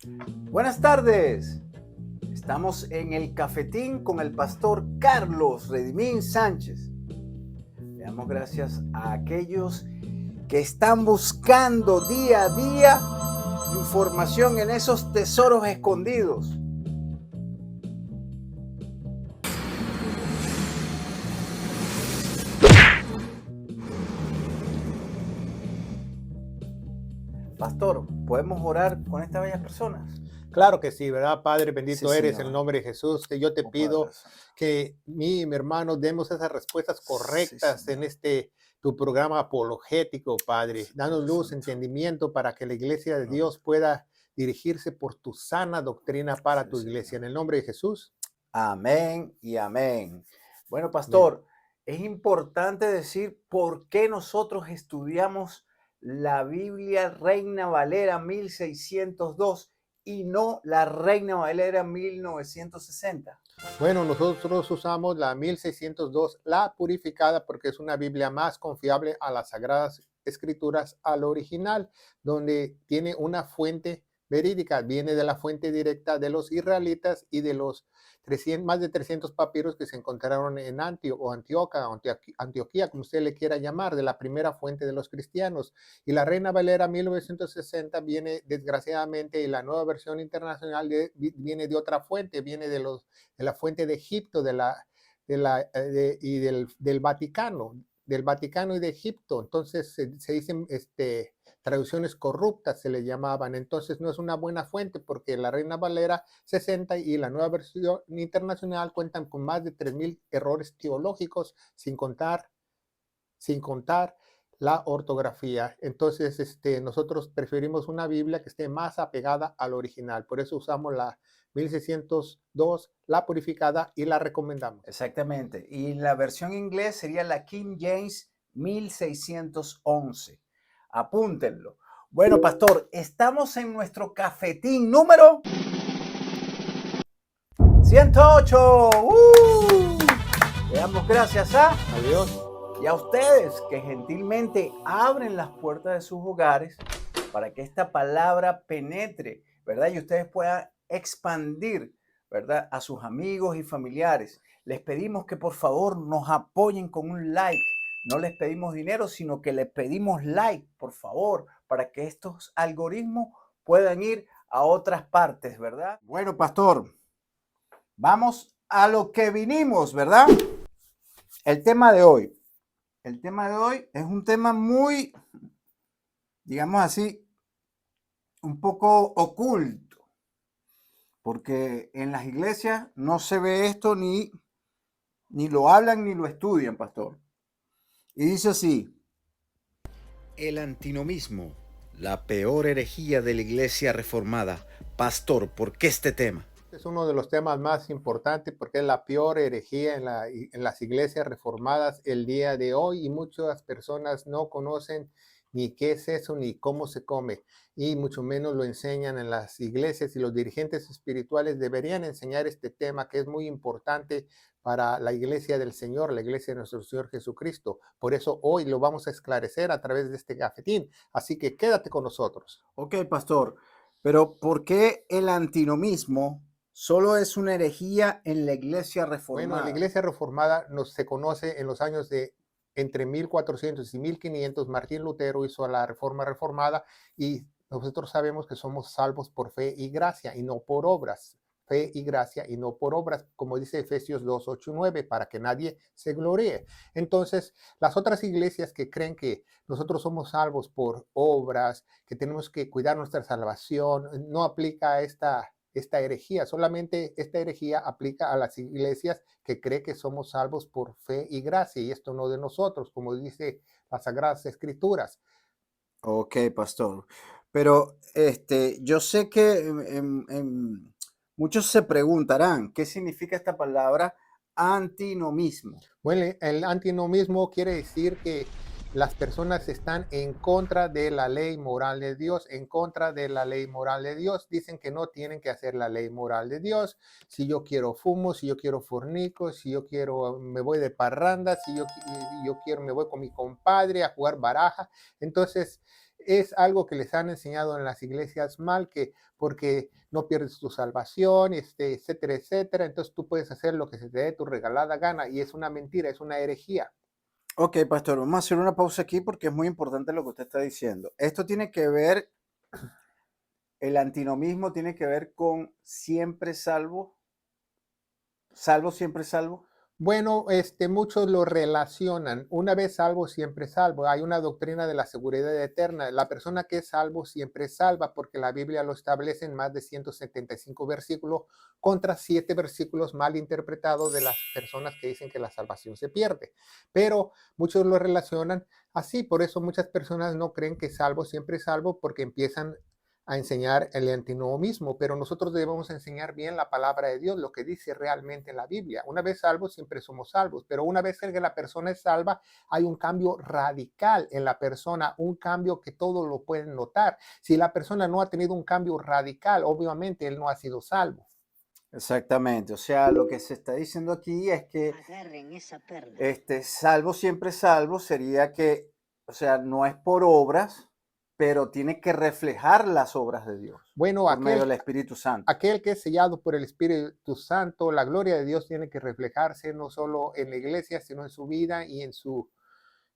Buenas tardes. Estamos en el cafetín con el pastor Carlos Redimín Sánchez. Le damos gracias a aquellos que están buscando día a día información en esos tesoros escondidos. Pastor, ¿podemos orar con estas bellas personas? Claro que sí, ¿verdad, Padre? Sí, Bendito eres en el Señor. nombre de Jesús. Yo te Oh, Padre pido Santo. que mi hermano demos esas respuestas Sí, correctas en Señor. tu programa apologético, Padre. Sí, Danos Padre luz, Santo. entendimiento para que la iglesia de Gloria a Dios ti. pueda dirigirse por tu sana doctrina para Sí, tu iglesia. Señor. En el nombre de Jesús. Amén y amén. Bueno, Amén. pastor, es importante decir por qué nosotros estudiamos la Biblia Reina Valera 1602 y no la Reina Valera 1960. Bueno, nosotros usamos la 1602, la purificada, porque es una Biblia más confiable a las Sagradas Escrituras, al original, donde tiene una fuente verídica, viene de la fuente directa de los israelitas y de los 300, más de 300 papiros que se encontraron en Antioquía, como usted le quiera llamar, de la primera fuente de los cristianos. Y la Reina Valera 1960 viene, desgraciadamente, y la nueva versión internacional viene de otra fuente, viene de la fuente de Egipto, y del Vaticano y de Egipto. Entonces se dicen traducciones corruptas, se le llamaban. Entonces no es una buena fuente porque la Reina Valera 60 y la nueva versión internacional cuentan con más de 3,000 errores teológicos, sin contar la ortografía. Entonces, nosotros preferimos una Biblia que esté más apegada al original. Por eso usamos la 1602, la purificada, y la recomendamos. Exactamente. Y la versión inglés sería la King James 1611. Apúntenlo. Bueno, pastor, estamos en nuestro cafetín número 108. Le damos gracias a Adiós. y a ustedes que gentilmente abren las puertas de sus hogares para que esta palabra penetre, ¿verdad? Y ustedes puedan expandir, ¿verdad? A sus amigos y familiares. Les pedimos que por favor nos apoyen con un like. No les pedimos dinero, sino que les pedimos like, por favor, para que estos algoritmos puedan ir a otras partes, ¿verdad? Bueno, pastor, vamos a lo que vinimos, ¿verdad? El tema de hoy. El tema de hoy es un tema muy, digamos así, un poco oculto, porque en las iglesias no se ve esto ni lo hablan ni lo estudian, pastor. Y dice así: el antinomismo, la peor herejía de la iglesia reformada. Pastor, ¿por qué este tema? Es uno de los temas más importantes porque es la peor herejía en las iglesias reformadas el día de hoy, y muchas personas no conocen ni qué es eso ni cómo se come, y mucho menos lo enseñan en las iglesias, y los dirigentes espirituales deberían enseñar este tema que es muy importante para la iglesia del Señor, la iglesia de nuestro Señor Jesucristo. Por eso hoy lo vamos a esclarecer a través de este cafetín, así que quédate con nosotros. Ok, pastor, pero ¿por qué el antinomismo solo es una herejía en la iglesia Bueno, la reformada? iglesia reformada se conoce en los años de entre 1400 y 1500. Martín Lutero hizo la reforma reformada, y nosotros sabemos que somos salvos por fe y gracia y no por obras. Fe y gracia y no por obras, como dice Efesios 2, 8 y 9, para que nadie se gloríe. Entonces, las otras iglesias que creen que nosotros somos salvos por obras, que tenemos que cuidar nuestra salvación, no aplica a esta herejía. Solamente esta herejía aplica a las iglesias que cree que somos salvos por fe y gracia, y esto no de nosotros, como dice las Sagradas Escrituras. Ok, pastor. Pero yo sé que muchos se preguntarán, ¿qué significa esta palabra antinomismo? Bueno, el antinomismo quiere decir que las personas están en contra de la ley moral de Dios, en contra de la ley moral de Dios. Dicen que no tienen que hacer la ley moral de Dios. Si yo quiero fumo, si yo quiero fornico, si yo quiero me voy de parranda, si yo quiero me voy con mi compadre a jugar baraja. Entonces, es algo que les han enseñado en las iglesias mal, que porque no pierdes tu salvación, etcétera, etcétera. Entonces tú puedes hacer lo que se te dé tu regalada gana y es una mentira, es una herejía. Ok, pastor, vamos a hacer una pausa aquí porque es muy importante lo que usted está diciendo. Esto tiene que ver, el antinomismo tiene que ver con siempre salvo, salvo, siempre salvo. Bueno, muchos lo relacionan. Una vez salvo, siempre salvo. Hay una doctrina de la seguridad eterna. La persona que es salvo siempre es salva, porque la Biblia lo establece en más de 175 versículos contra 7 versículos mal interpretados de las personas que dicen que la salvación se pierde. Pero muchos lo relacionan así. Por eso muchas personas no creen que salvo siempre es salvo, porque empiezan a enseñar el antinomiismo, pero nosotros debemos enseñar bien la palabra de Dios, lo que dice realmente la Biblia. Una vez salvos, siempre somos salvos, pero una vez que la persona es salva, hay un cambio radical en la persona, un cambio que todos lo pueden notar. Si la persona no ha tenido un cambio radical, obviamente él no ha sido salvo. Exactamente, o sea, lo que se está diciendo aquí es que Agarren esa perla. salvo, siempre salvo sería que, o sea, no es por obras, pero tiene que reflejar las obras de Dios Bueno, por medio del Espíritu Santo. aquel que es sellado por el Espíritu Santo, la gloria de Dios tiene que reflejarse no solo en la iglesia, sino en su vida y en su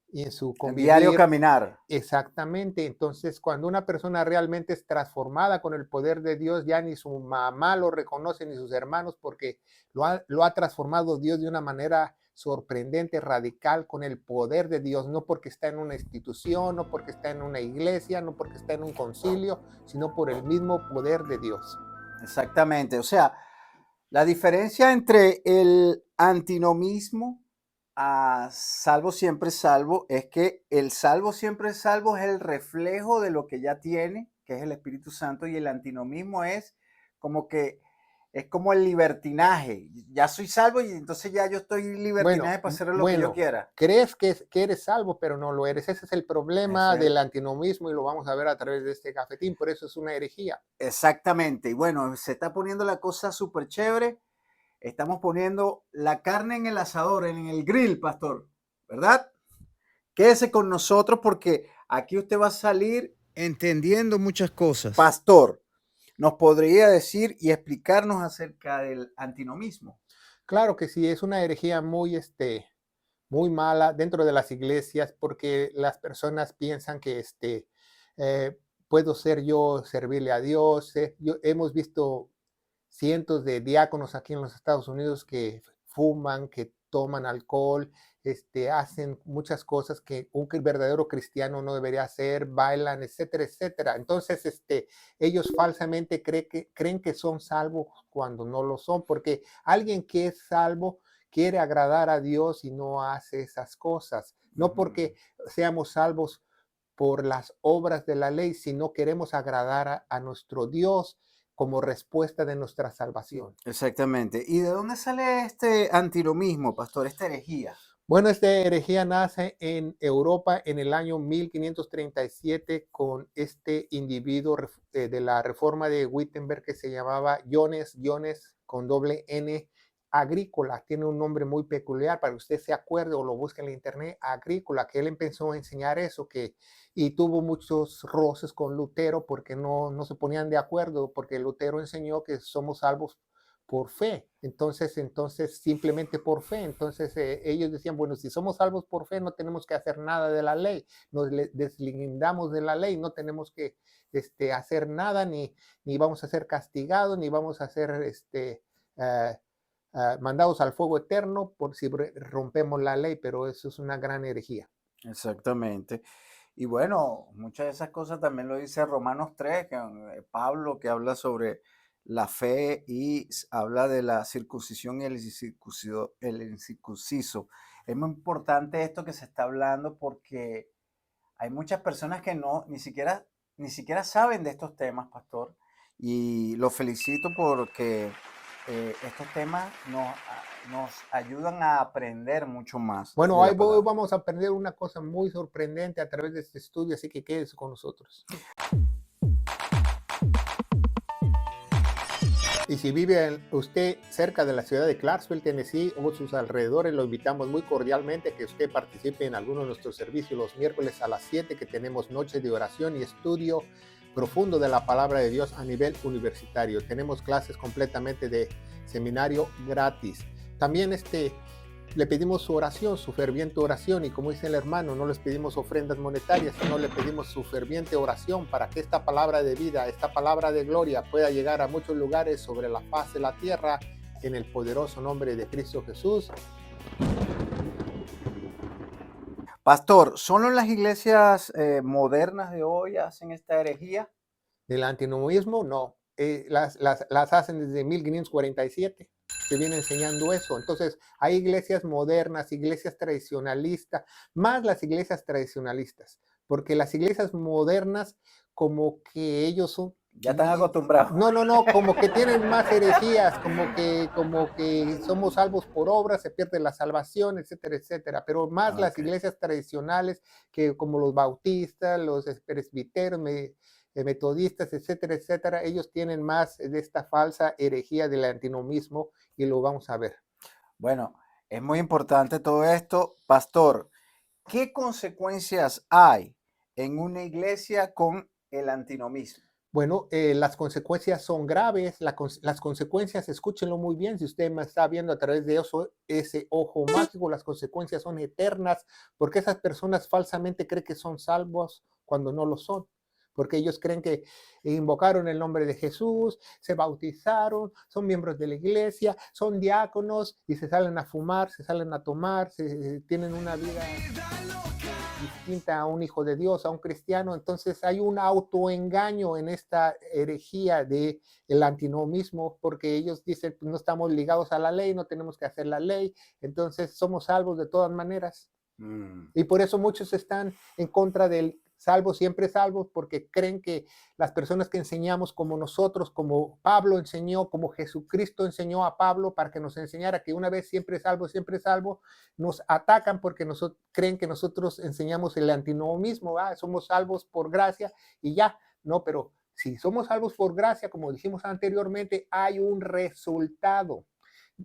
En diario convivir. caminar. Exactamente. Entonces, cuando una persona realmente es transformada con el poder de Dios, ya ni su mamá lo reconoce, ni sus hermanos, porque lo ha transformado Dios de una manera sorprendente, radical, con el poder de Dios, no porque está en una institución, no porque está en una iglesia, no porque está en un concilio, sino por el mismo poder de Dios. Exactamente, o sea, la diferencia entre el antinomismo a salvo siempre salvo es que el salvo siempre salvo es el reflejo de lo que ya tiene, que es el Espíritu Santo, y el antinomismo como que es como el libertinaje. Ya soy salvo y entonces ya yo estoy libertinaje para hacer lo que yo quiera. Crees que eres salvo, pero no lo eres. Ese es el problema Ese es del antinomismo y lo vamos a ver a través de este cafetín. Por eso es una herejía. exactamente. Y bueno, se está poniendo la cosa súper chévere. Estamos poniendo la carne en el asador, en el grill, pastor, ¿verdad? Quédese con nosotros porque aquí usted va a salir entendiendo muchas cosas. Pastor, ¿nos podría decir y explicarnos acerca del antinomismo? Claro que sí, es una herejía muy mala dentro de las iglesias porque las personas piensan que eh, puedo ser yo servirle a Dios. Hemos visto cientos de diáconos aquí en los Estados Unidos que fuman, que toman alcohol, hacen muchas cosas que un verdadero cristiano no debería hacer, bailan, etcétera, etcétera. Entonces, ellos falsamente creen que son salvos cuando no lo son, porque alguien que es salvo quiere agradar a Dios y no hace esas cosas. No porque seamos salvos por las obras de la ley, sino queremos agradar a nuestro Dios como respuesta de nuestra salvación. Exactamente. ¿Y de dónde sale este antinomismo, pastor, esta herejía? Bueno, esta herejía nace en Europa en el año 1537 con este individuo de la reforma de Wittenberg que se llamaba Jones con doble N, Agrícola. Tiene un nombre muy peculiar para que usted se acuerde o lo busque en la internet, Agrícola, que él empezó a enseñar eso y tuvo muchos roces con Lutero porque no se ponían de acuerdo, porque Lutero enseñó que somos salvos por fe. Entonces simplemente por fe. Entonces ellos decían, bueno, si somos salvos por fe, no tenemos que hacer nada de la ley. Nos deslindamos de la ley, no tenemos que hacer nada, ni vamos a ser castigados, ni vamos a ser mandados al fuego eterno por si rompemos la ley, pero eso es una gran herejía. Exactamente. Y bueno, muchas de esas cosas también lo dice Romanos 3, que Pablo, que habla sobre la fe y habla de la circuncisión y el incircunciso. Es muy importante esto que se está hablando porque hay muchas personas que ni siquiera saben de estos temas, pastor. Y lo felicito porque estos temas nos ayudan a aprender mucho más de Bueno, la palabra. vamos a aprender una cosa muy sorprendente a través de este estudio, así que quédese con nosotros. Y si vive usted cerca de la ciudad de Clarksville, Tennessee o sus alrededores, lo invitamos muy cordialmente a que usted participe en alguno de nuestros servicios los miércoles a las 7, que tenemos noche de oración y estudio profundo de la palabra de Dios a nivel universitario. Tenemos clases completamente de seminario gratis. También le pedimos su oración, su ferviente oración, y como dice el hermano, no les pedimos ofrendas monetarias, sino le pedimos su ferviente oración para que esta palabra de vida, esta palabra de gloria pueda llegar a muchos lugares sobre la faz de la tierra, en el poderoso nombre de Cristo Jesús. Pastor, ¿solo las iglesias modernas de hoy hacen esta herejía? Del antinomiismo, no. Las hacen desde 1547. Se viene enseñando eso. Entonces, hay iglesias modernas, iglesias tradicionalistas, más las iglesias tradicionalistas, porque las iglesias modernas, como que ellos son. Ya están acostumbrados. No, como que tienen más herejías, como que somos salvos por obras, se pierde la salvación, etcétera, etcétera. Pero más las iglesias tradicionales, que como los bautistas, los presbiteros, metodistas, etcétera, etcétera, ellos tienen más de esta falsa herejía del antinomismo, y lo vamos a ver. Bueno, es muy importante todo esto. Pastor, ¿qué consecuencias hay en una iglesia con el antinomismo? Bueno, las consecuencias son graves. Las consecuencias, escúchenlo muy bien, si usted me está viendo a través de ese ojo mágico, las consecuencias son eternas, porque esas personas falsamente creen que son salvos cuando no lo son. Porque ellos creen que invocaron el nombre de Jesús, se bautizaron, son miembros de la iglesia, son diáconos y se salen a fumar, se salen a tomar, tienen una vida distinta a un hijo de Dios, a un cristiano. Entonces hay un autoengaño en esta herejía del antinomismo, porque ellos dicen, pues, no estamos ligados a la ley, no tenemos que hacer la ley, entonces somos salvos de todas maneras. Y por eso muchos están en contra del salvos, siempre salvos, porque creen que las personas que enseñamos como nosotros, como Pablo enseñó, como Jesucristo enseñó a Pablo para que nos enseñara que una vez siempre salvo, nos atacan porque creen que nosotros enseñamos el antinomismo, somos salvos por gracia y ya. No, pero si somos salvos por gracia, como dijimos anteriormente, hay un resultado.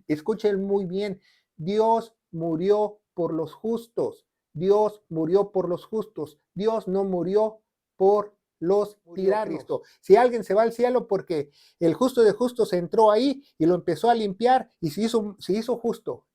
Escuchen muy bien, Dios murió por los justos. Dios murió por los justos. Dios no murió por los tiránicos. Si alguien se va al cielo porque el justo de justos entró ahí y lo empezó a limpiar y se hizo justo.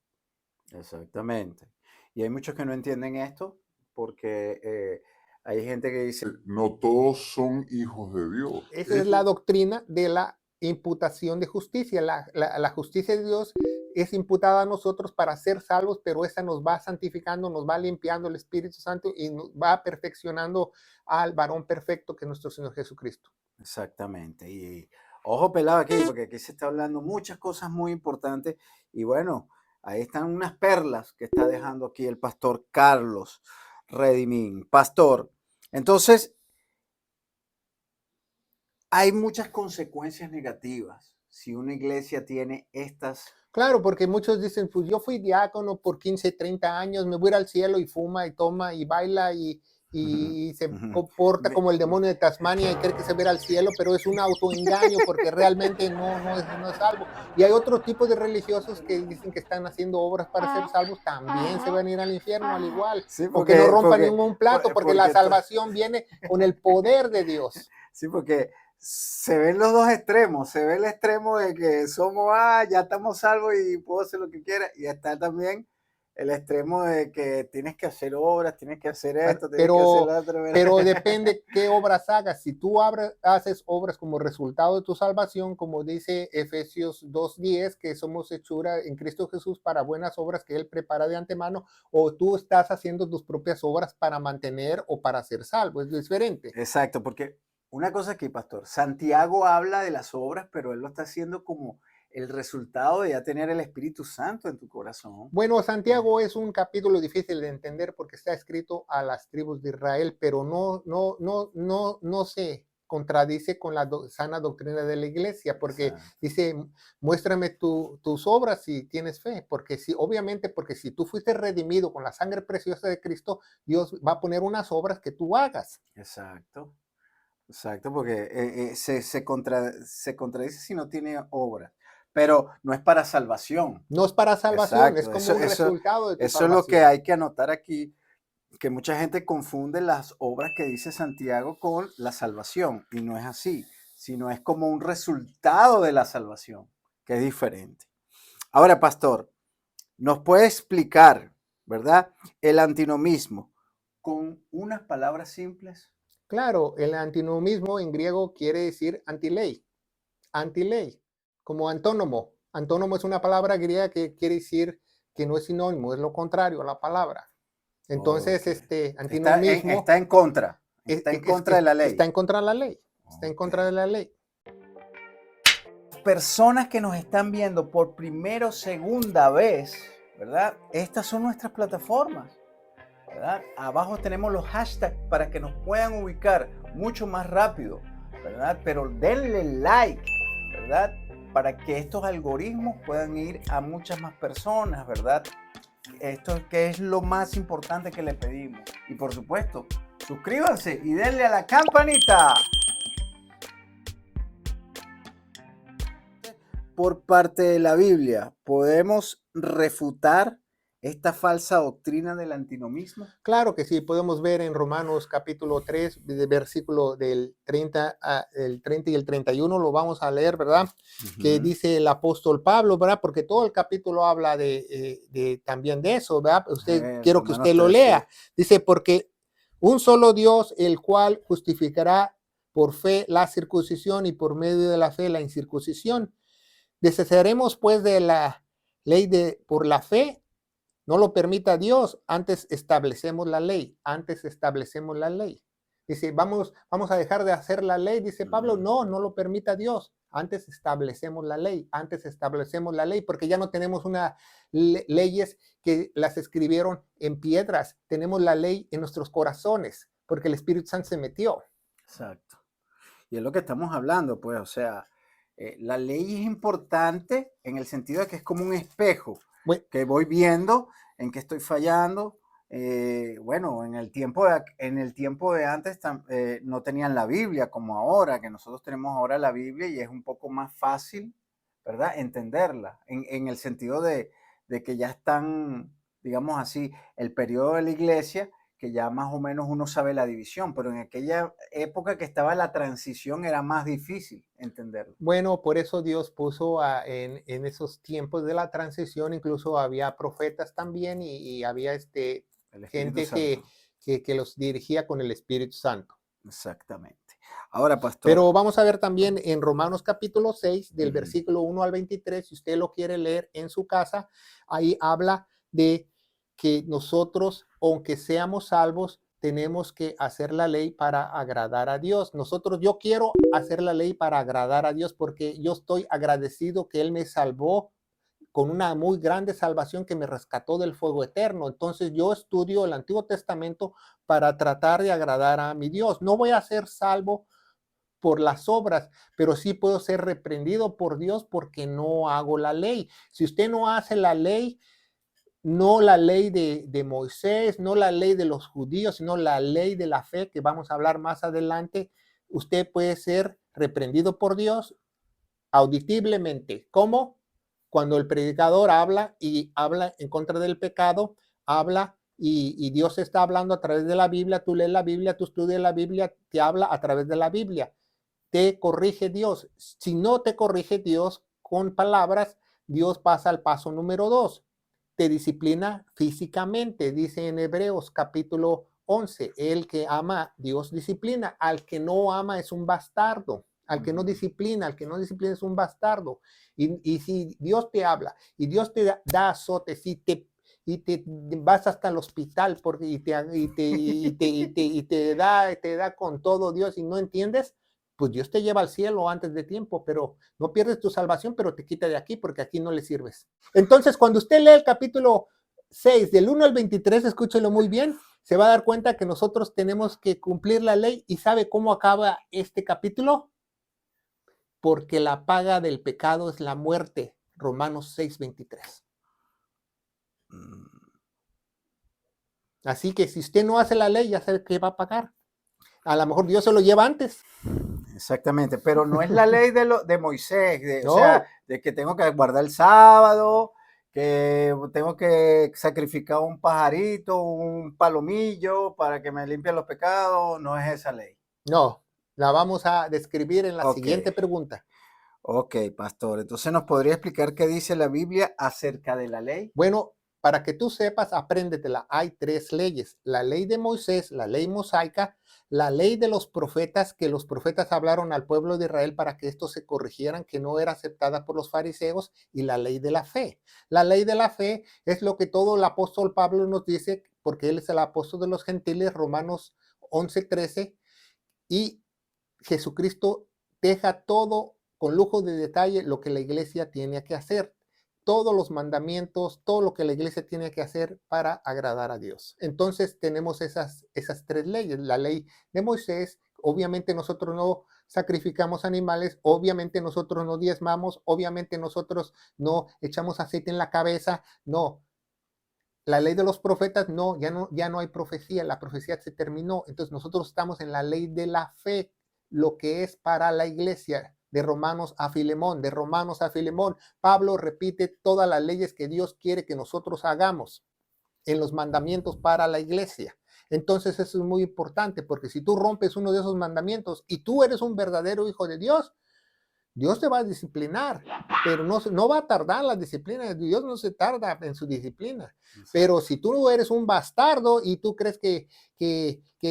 Exactamente. Y hay muchos que no entienden esto porque hay gente que dice, no todos son hijos de Dios. Esa es la doctrina de la imputación de justicia. La justicia de Dios es imputada a nosotros para ser salvos, pero esa nos va santificando, nos va limpiando el Espíritu Santo y nos va perfeccionando al varón perfecto que es nuestro Señor Jesucristo. Exactamente. Y ojo pelado aquí, porque aquí se está hablando muchas cosas muy importantes. Y bueno, ahí están unas perlas que está dejando aquí el pastor Carlos Redimín. Pastor, entonces, hay muchas consecuencias negativas si una iglesia tiene estas. Claro, porque muchos dicen, pues yo fui diácono por 15, 30 años, me voy a ir al cielo y fuma y toma y baila y se comporta como el demonio de Tasmania y cree que se va a ir al cielo, pero es un autoengaño porque realmente no es salvo. Y hay otro tipo de religiosos que dicen que están haciendo obras para ser salvos, también se van a ir al infierno al igual. Sí, porque no rompan ningún plato, porque la salvación viene con el poder de Dios. Sí, porque se ven los dos extremos. Se ve el extremo de que somos, ya estamos salvos y puedo hacer lo que quiera. Y está también el extremo de que tienes que hacer obras, tienes que hacer esto, tienes que hacer lo otro. Pero depende qué obras hagas. Si tú haces obras como resultado de tu salvación, como dice Efesios 2:10, que somos hechura en Cristo Jesús para buenas obras que Él prepara de antemano, o tú estás haciendo tus propias obras para mantener o para ser salvo, es diferente. Exacto, porque una cosa aquí, pastor, Santiago habla de las obras, pero él lo está haciendo como el resultado de ya tener el Espíritu Santo en tu corazón. Bueno, Santiago es un capítulo difícil de entender porque está escrito a las tribus de Israel, pero no se contradice con la sana doctrina de la iglesia, porque dice, muéstrame tus obras si tienes fe, porque obviamente, porque si tú fuiste redimido con la sangre preciosa de Cristo, Dios va a poner unas obras que tú hagas. Exacto. Exacto, porque se contradice si no tiene obra, pero no es para salvación. No es para salvación, es Exacto, como un resultado de tu eso es lo que salvación. hay que anotar aquí, que mucha gente confunde las obras que dice Santiago con la salvación, y no es así, sino es como un resultado de la salvación, que es diferente. Ahora, pastor, ¿nos puede explicar, verdad, el antinomismo con unas palabras simples? Claro, el antinomismo en griego quiere decir antiley, antiley, como antónomo. Antónomo es una palabra griega que quiere decir que no es sinónimo, es lo contrario a la palabra. Entonces, Ok. antinomismo Está en contra de la está ley. en contra de la ley, está en Ok. contra de la ley. Personas que nos están viendo por primera o segunda vez, ¿verdad? Estas son nuestras plataformas, ¿verdad? Abajo tenemos los hashtags para que nos puedan ubicar mucho más rápido, ¿verdad? Pero denle like, ¿verdad? Para que estos algoritmos puedan ir a muchas más personas, ¿verdad? Esto que es lo más importante que le pedimos. Y por supuesto, suscríbanse y denle a la campanita. Por parte de la Biblia, ¿podemos refutar esta falsa doctrina del antinomismo? Claro que sí, podemos ver en Romanos capítulo 3, de versículo del 30, el 30 y el 31, lo vamos a leer, ¿verdad? Que dice el apóstol Pablo, ¿verdad? Porque todo el capítulo habla también de eso, ¿verdad? Quiero que Romanos usted lo 3, sí. lea. Dice, porque un solo Dios, el cual justificará por fe la circuncisión y por medio de la fe la incircuncisión. Deshaceremos pues de la ley por la fe. No lo permita Dios, antes establecemos la ley, antes establecemos la ley. Dice, vamos a dejar de hacer la ley, dice Pablo, no, no lo permita Dios, antes establecemos la ley, antes establecemos la ley, porque ya no tenemos leyes que las escribieron en piedras, tenemos la ley en nuestros corazones, porque el Espíritu Santo se metió. Exacto. Y es lo que estamos hablando, pues, o sea, la ley es importante en el sentido de que es como un espejo Bueno, que voy viendo en qué estoy fallando. Bueno, en el tiempo de antes no tenían la Biblia como ahora, que nosotros tenemos ahora la Biblia y es un poco más fácil, ¿verdad? Entenderla, en el sentido de que ya están, digamos así, el periodo de la iglesia, que ya más o menos uno sabe la división, pero en aquella época que estaba la transición era más difícil entenderlo. Bueno, por eso Dios puso en esos tiempos de la transición, incluso había profetas también y había El Espíritu gente Santo. que los dirigía con el Espíritu Santo. Exactamente. Ahora, pastor. Pero vamos a ver también en Romanos capítulo 6, del Ujú. versículo 1 al 23, si usted lo quiere leer en su casa, ahí habla de que nosotros, aunque seamos salvos, tenemos que hacer la ley para agradar a Dios. Yo quiero hacer la ley para agradar a Dios porque yo estoy agradecido que Él me salvó con una muy grande salvación que me rescató del fuego eterno. Entonces yo estudio el Antiguo Testamento para tratar de agradar a mi Dios. No voy a ser salvo por las obras, pero sí puedo ser reprendido por Dios porque no hago la ley. Si usted no hace la ley, no la ley de Moisés, no la ley de los judíos, sino la ley de la fe, que vamos a hablar más adelante, usted puede ser reprendido por Dios auditiblemente. ¿Cómo? Cuando el predicador habla y habla en contra del pecado, habla y Dios está hablando a través de la Biblia, tú lees la Biblia, tú estudias la Biblia, te habla a través de la Biblia. Te corrige Dios. Si no te corrige Dios con palabras, Dios pasa al paso número 2. Te disciplina físicamente, dice en Hebreos capítulo 11, el que ama, Dios disciplina, al que no ama es un bastardo, al que no disciplina, es un bastardo. Y si Dios te habla y Dios te da azotes y te vas hasta el hospital porque, te da con todo Dios y no entiendes, pues Dios te lleva al cielo antes de tiempo, pero no pierdes tu salvación, pero te quita de aquí porque aquí no le sirves. Entonces, cuando usted lee el capítulo 6, del 1 al 23, escúchelo muy bien, se va a dar cuenta que nosotros tenemos que cumplir la ley. ¿Y sabe cómo acaba este capítulo? Porque la paga del pecado es la muerte. Romanos 6, 23. Así que si usted no hace la ley, ya sabe que va a pagar. A lo mejor Dios se lo lleva antes. Exactamente, pero no es la ley de Moisés, o No. sea, de que tengo que guardar el sábado, que tengo que sacrificar un pajarito, un palomillo para que me limpie los pecados, no es esa ley. No, la vamos a describir en la Ok. siguiente pregunta. Ok, pastor, entonces ¿nos podría explicar qué dice la Biblia acerca de la ley? Bueno, para que tú sepas, apréndetela. Hay 3 leyes: la ley de Moisés, la ley mosaica, la ley de los profetas, que los profetas hablaron al pueblo de Israel para que estos se corrigieran, que no era aceptada por los fariseos, y la ley de la fe. La ley de la fe es lo que todo el apóstol Pablo nos dice, porque él es el apóstol de los gentiles, Romanos 11:13, y Jesucristo deja todo con lujo de detalle lo que la iglesia tiene que hacer, todos los mandamientos, todo lo que la iglesia tiene que hacer para agradar a Dios. Entonces tenemos esas 3 leyes. La ley de Moisés, obviamente nosotros no sacrificamos animales, obviamente nosotros no diezmamos, obviamente nosotros no echamos aceite en la cabeza, no. La ley de los profetas, no, ya no hay profecía, la profecía se terminó. Entonces nosotros estamos en la ley de la fe, lo que es para la iglesia, de Romanos a Filemón, de Romanos a Filemón. Pablo repite todas las leyes que Dios quiere que nosotros hagamos en los mandamientos para la iglesia. Entonces eso es muy importante, porque si tú rompes uno de esos mandamientos y tú eres un verdadero hijo de Dios, Dios te va a disciplinar, pero no va a tardar la disciplina. Dios no se tarda en su disciplina. Pero si tú eres un bastardo y tú crees que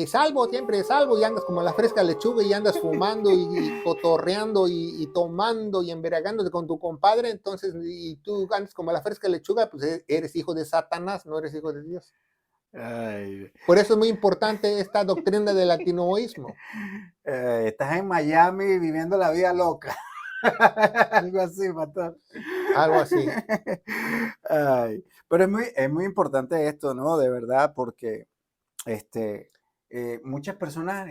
salvo, siempre es salvo, y andas como la fresca lechuga y andas fumando y cotorreando y tomando y embriagándote con tu compadre, entonces, y tú andas como la fresca lechuga, pues eres hijo de Satanás, no eres hijo de Dios. Ay, Por eso es muy importante esta doctrina del antinoísmo. estás en Miami viviendo la vida loca. Algo así, pastor. Algo así. Ay, pero es muy importante esto, ¿no? De verdad, porque muchas personas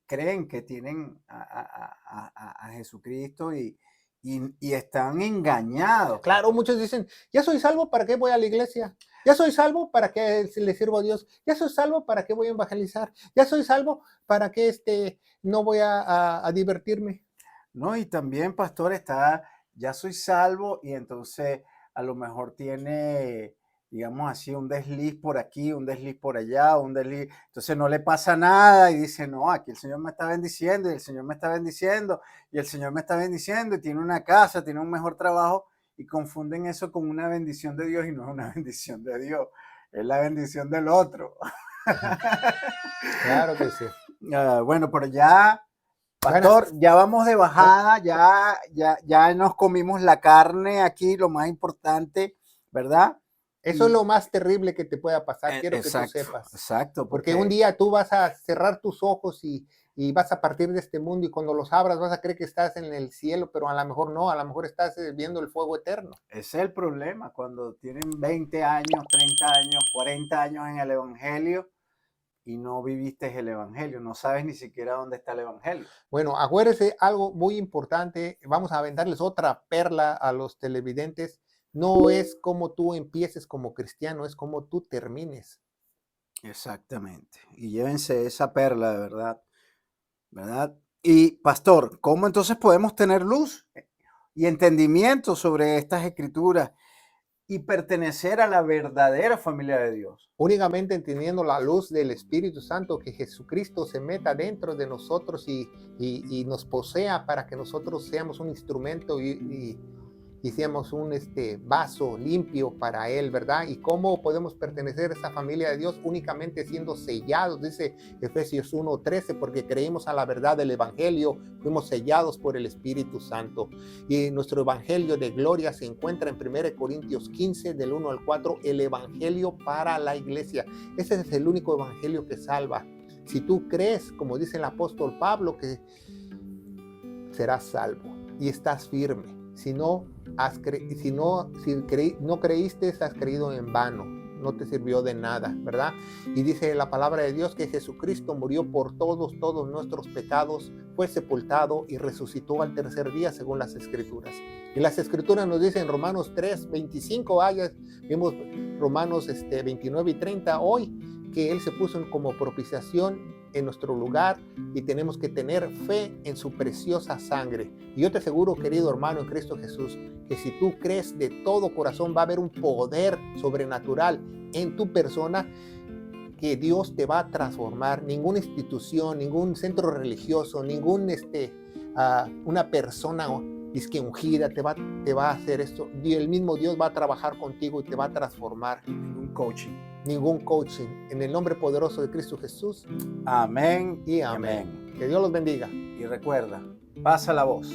creen que tienen a Jesucristo y están engañados. Claro, muchos dicen, ya soy salvo, ¿para qué voy a la iglesia? Ya soy salvo, ¿para qué le sirvo a Dios? Ya soy salvo, ¿para qué voy a evangelizar? Ya soy salvo, ¿para qué no voy a divertirme? No, y también, pastor, ya soy salvo y entonces a lo mejor tiene, digamos así, un desliz por aquí, un desliz por allá, un desliz, entonces no le pasa nada y dice, no, aquí el Señor me está bendiciendo y el Señor me está bendiciendo y el Señor me está bendiciendo y tiene una casa, tiene un mejor trabajo y confunden eso con una bendición de Dios y no es una bendición de Dios, es la bendición del otro. Claro que sí. Bueno, pero ya... Pastor, ya vamos de bajada, ya nos comimos la carne aquí, lo más importante, ¿verdad? Eso es lo más terrible que te pueda pasar, quiero Exacto, que tú sepas. exacto. Porque un día tú vas a cerrar tus ojos y vas a partir de este mundo, y cuando los abras vas a creer que estás en el cielo, pero a lo mejor no, a lo mejor estás viendo el fuego eterno. Ese es el problema, cuando tienen 20 años, 30 años, 40 años en el Evangelio y no viviste el Evangelio, no sabes ni siquiera dónde está el Evangelio. Bueno, acuérdese algo muy importante, vamos a aventarles otra perla a los televidentes. No es como tú empieces como cristiano, es como tú termines. Exactamente. Y llévense esa perla de verdad, ¿verdad? Y pastor, ¿cómo entonces podemos tener luz y entendimiento sobre estas escrituras y pertenecer a la verdadera familia de Dios? Únicamente entendiendo la luz del Espíritu Santo, que Jesucristo se meta dentro de nosotros y nos posea para que nosotros seamos un instrumento y seamos un vaso limpio para Él, ¿verdad? ¿Y cómo podemos pertenecer a esa familia de Dios? Únicamente siendo sellados, dice Efesios 1:13, porque creímos a la verdad del Evangelio, fuimos sellados por el Espíritu Santo. Y nuestro Evangelio de gloria se encuentra en 1 Corintios 15, del 1 al 4, el Evangelio para la iglesia. Ese es el único Evangelio que salva. Si tú crees, como dice el apóstol Pablo, que serás salvo y estás firme. Si no creíste, has creído en vano, no te sirvió de nada, ¿verdad? Y dice la palabra de Dios que Jesucristo murió por todos nuestros pecados, fue sepultado y resucitó al tercer día según las Escrituras. Y las Escrituras nos dicen en Romanos 3:25, vimos Romanos 29 y 30 hoy, que Él se puso como propiciación en nuestro lugar y tenemos que tener fe en su preciosa sangre. Y yo te aseguro, querido hermano en Cristo Jesús, que si tú crees de todo corazón va a haber un poder sobrenatural en tu persona, que Dios te va a transformar. Ninguna institución, ningún centro religioso, una persona disque ungida te va a hacer esto. El mismo Dios va a trabajar contigo y te va a transformar. Ningún coaching. Ningún coaching. En el nombre poderoso de Cristo Jesús. Amén Y amén. Que Dios los bendiga. Y recuerda, pasa la voz.